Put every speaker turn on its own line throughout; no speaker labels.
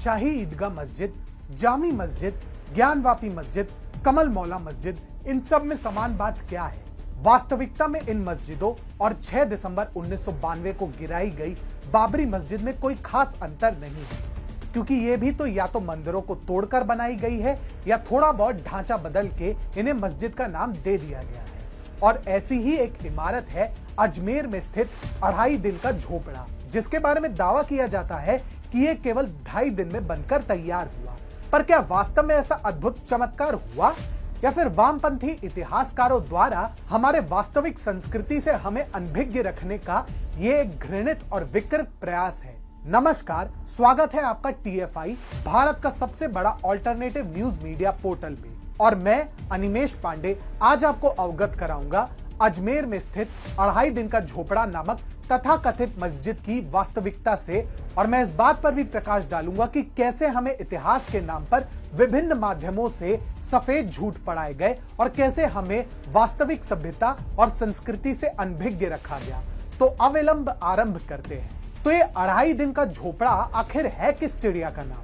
शाही ईदगाह मस्जिद, जामी मस्जिद, ज्ञानवापी मस्जिद, कमल मौला मस्जिद, इन सब में समान बात क्या है? वास्तविकता में इन मस्जिदों और 6 दिसंबर 1992 को गिराई गई बाबरी मस्जिद में कोई खास अंतर नहीं है, क्योंकि ये भी तो या तो मंदिरों को तोड़कर बनाई गई है या थोड़ा बहुत ढांचा बदल के इन्हें मस्जिद का नाम दे दिया गया है। और ऐसी ही एक इमारत है अजमेर में स्थित 2.5 दिन का झोपड़ा, जिसके बारे में दावा किया जाता है कि ये केवल 2.5 दिन में बनकर तैयार हुआ। पर क्या वास्तव में ऐसा अद्भुत चमत्कार हुआ, या फिर वामपंथी इतिहासकारों द्वारा हमारे वास्तविक संस्कृति से हमें अनभिज्ञ रखने का ये एक घृणित और विकृत प्रयास है? नमस्कार, स्वागत है आपका TFI, भारत का सबसे बड़ा ऑल्टरनेटिव न्यूज मीडिया पोर्टल में। और मैं अनिमेश पांडे आज आपको अवगत कराऊंगा अजमेर में स्थित 2.5 दिन का झोपड़ा नामक तथाकथित मस्जिद की वास्तविकता से, और मैं इस बात पर भी प्रकाश डालूंगा कि कैसे हमें इतिहास के नाम पर विभिन्न माध्यमों से सफेद झूठ पढ़ाए गए और कैसे हमें वास्तविक सभ्यता और संस्कृति से अनभिज्ञ रखा गया। तो अविलंब आरंभ करते हैं। तो ये 2.5 दिन का झोपड़ा आखिर है किस चिड़िया का नाम?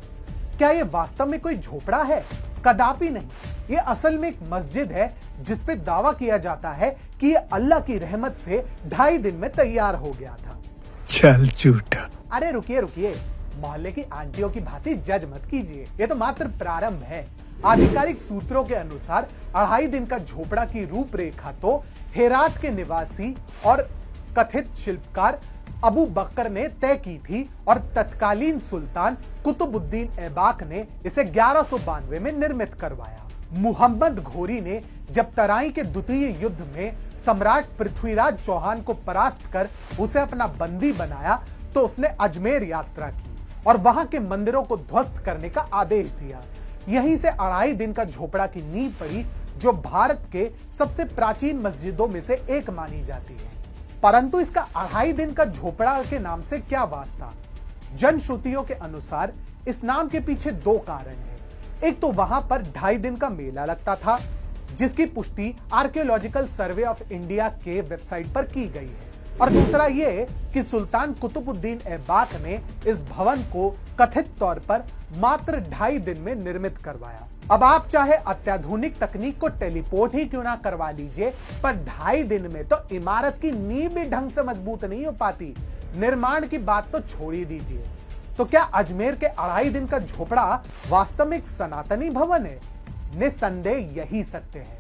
क्या ये वास्तव में कोई झोपड़ा है? कदापि नहीं। ये असल में एक मस्जिद है जिसपे दावा किया जाता है कि ये अल्लाह की रहमत से 2.5 दिन में तैयार हो गया था।
चल झूठा।
अरे रुकिए, मोहल्ले की आंटियों की भांति जज मत कीजिए, ये तो मात्र प्रारंभ है। आधिकारिक सूत्रों के अनुसार 2.5 दिन का झोपड़ा की रूपरेखा तो हेरात के निवासी और कथित शिल्पकार अबू बकर ने तय की थी, और तत्कालीन सुल्तान कुतुबुद्दीन ऐबाक ने इसे 1192 में निर्मित करवाया। मुहम्मद घोरी ने जब तराई के द्वितीय युद्ध में सम्राट पृथ्वीराज चौहान को परास्त कर उसे अपना बंदी बनाया, तो उसने अजमेर यात्रा की और वहां के मंदिरों को ध्वस्त करने का आदेश दिया। यहीं से 2.5 दिन का झोपड़ा की नींव पड़ी, जो भारत के सबसे प्राचीन मस्जिदों में से एक मानी जाती है। परंतु इसका 2.5 दिन का झोपड़ा के नाम से क्या वास्ता? जनश्रुतियों के अनुसार इस नाम के पीछे 2 कारण हैं। एक तो वहां पर 2.5 दिन का मेला लगता था, जिसकी पुष्टि आर्कियोलॉजिकल सर्वे ऑफ इंडिया के वेबसाइट पर की गई है, और दूसरा ये कि सुल्तान कुतुबुद्दीन ऐबाक ने इस भवन को कथित तौर पर मात्र 2.5 दिन में निर्मित करवाया। अब आप चाहे अत्याधुनिक तकनीक को टेलीपोर्ट ही क्यों ना करवा लीजिए, पर 2.5 दिन में तो इमारत की नींव भी ढंग से मजबूत नहीं हो पाती। निर्माण की बात तो छोड़ ही दीजिए। तो क्या अजमेर के 2.5 दिन का झोपड़ा वास्तव में एक सनातनी भवन है? निसंदेह यही सत्य है,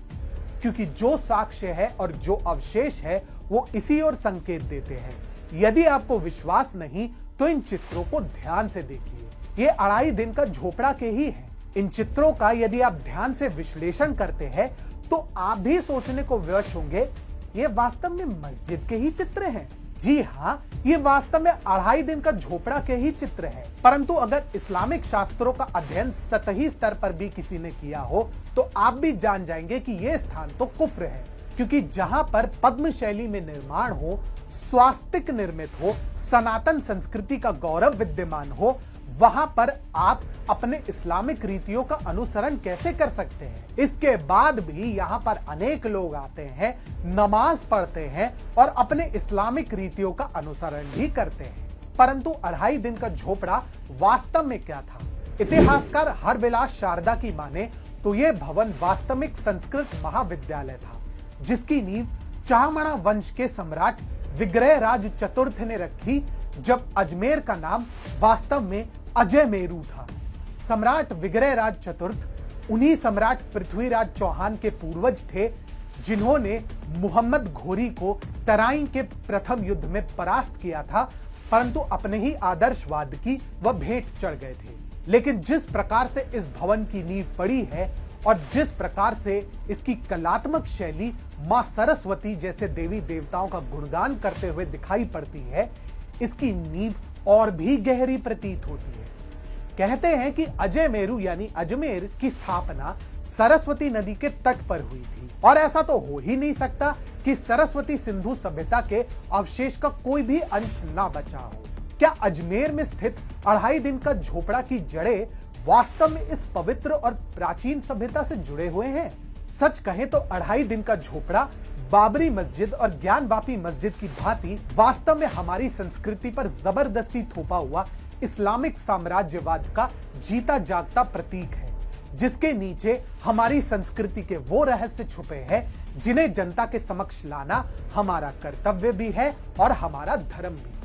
क्योंकि जो साक्ष्य है और जो अवशेष है वो इसी ओर संकेत देते हैं। यदि आपको विश्वास नहीं तो इन चित्रों को ध्यान से देखिए। ये 2.5 दिन का झोपड़ा के ही है। इन चित्रों का यदि आप ध्यान से विश्लेषण करते हैं तो आप भी सोचने को विवश होंगे, ये वास्तव में मस्जिद के ही चित्र हैं। जी हाँ, ये वास्तव में 2.5 दिन का झोपड़ा के ही चित्र है। परंतु अगर इस्लामिक शास्त्रों का अध्ययन सतही स्तर पर भी किसी ने किया हो तो आप भी जान जाएंगे कि ये स्थान तो कुफ्र है, क्योंकि जहां पर पद्म शैली में निर्माण हो, स्वास्तिक निर्मित हो, सनातन संस्कृति का गौरव विद्यमान हो, वहां पर आप अपने इस्लामिक रीतियों का अनुसरण कैसे कर सकते हैं? इसके बाद भी यहां पर अनेक लोग आते हैं, नमाज पढ़ते हैं और अपने इस्लामिक रीतियों का अनुसरण भी करते हैं। परंतु 2.5 दिन का झोपड़ा वास्तव में क्या था? इतिहासकार हरविलास शारदा की माने तो यह भवन वास्तविक संस्कृत महाविद्यालय था, जिसकी नींव चाहमणा वंश के सम्राट विग्रहराज चतुर्थ ने रखी, जब अजमेर का नाम वास्तव में अजयमेरू था। सम्राट विग्रहराज चतुर्थ उन्हीं सम्राट पृथ्वीराज चौहान के पूर्वज थे, जिन्होंने मुहम्मद घोरी को तराई के प्रथम युद्ध में परास्त किया था, परंतु अपने ही आदर्शवाद की वह भेंट चढ़ गए थे। लेकिन जिस प्रकार से इस भवन की नींव पड़ी है और जिस प्रकार से इसकी कलात्मक शैली मां सरस्वती जैसे देवी देवताओं का गुणगान करते हुए दिखाई पड़ती है, इसकी नींव और भी गहरी प्रतीत होती है। कहते हैं कि अजयमेरू यानी अजमेर की स्थापना सरस्वती नदी के तट पर हुई थी, और ऐसा तो हो ही नहीं सकता कि सरस्वती सिंधु सभ्यता के अवशेष का कोई भी अंश ना बचा हो। क्या अजमेर में स्थित 2.5 दिन का झोपड़ा की जड़ें वास्तव में इस पवित्र और प्राचीन सभ्यता से जुड़े हुए हैं? सच कहें तो 2.5 दिन का झोपड़ा बाबरी मस्जिद और ज्ञानवापी मस्जिद की भांति वास्तव में हमारी संस्कृति पर जबरदस्ती थोपा हुआ इस्लामिक साम्राज्यवाद का जीता जागता प्रतीक है, जिसके नीचे हमारी संस्कृति के वो रहस्य छुपे हैं जिन्हें जनता के समक्ष लाना हमारा कर्तव्य भी है और हमारा धर्म भी।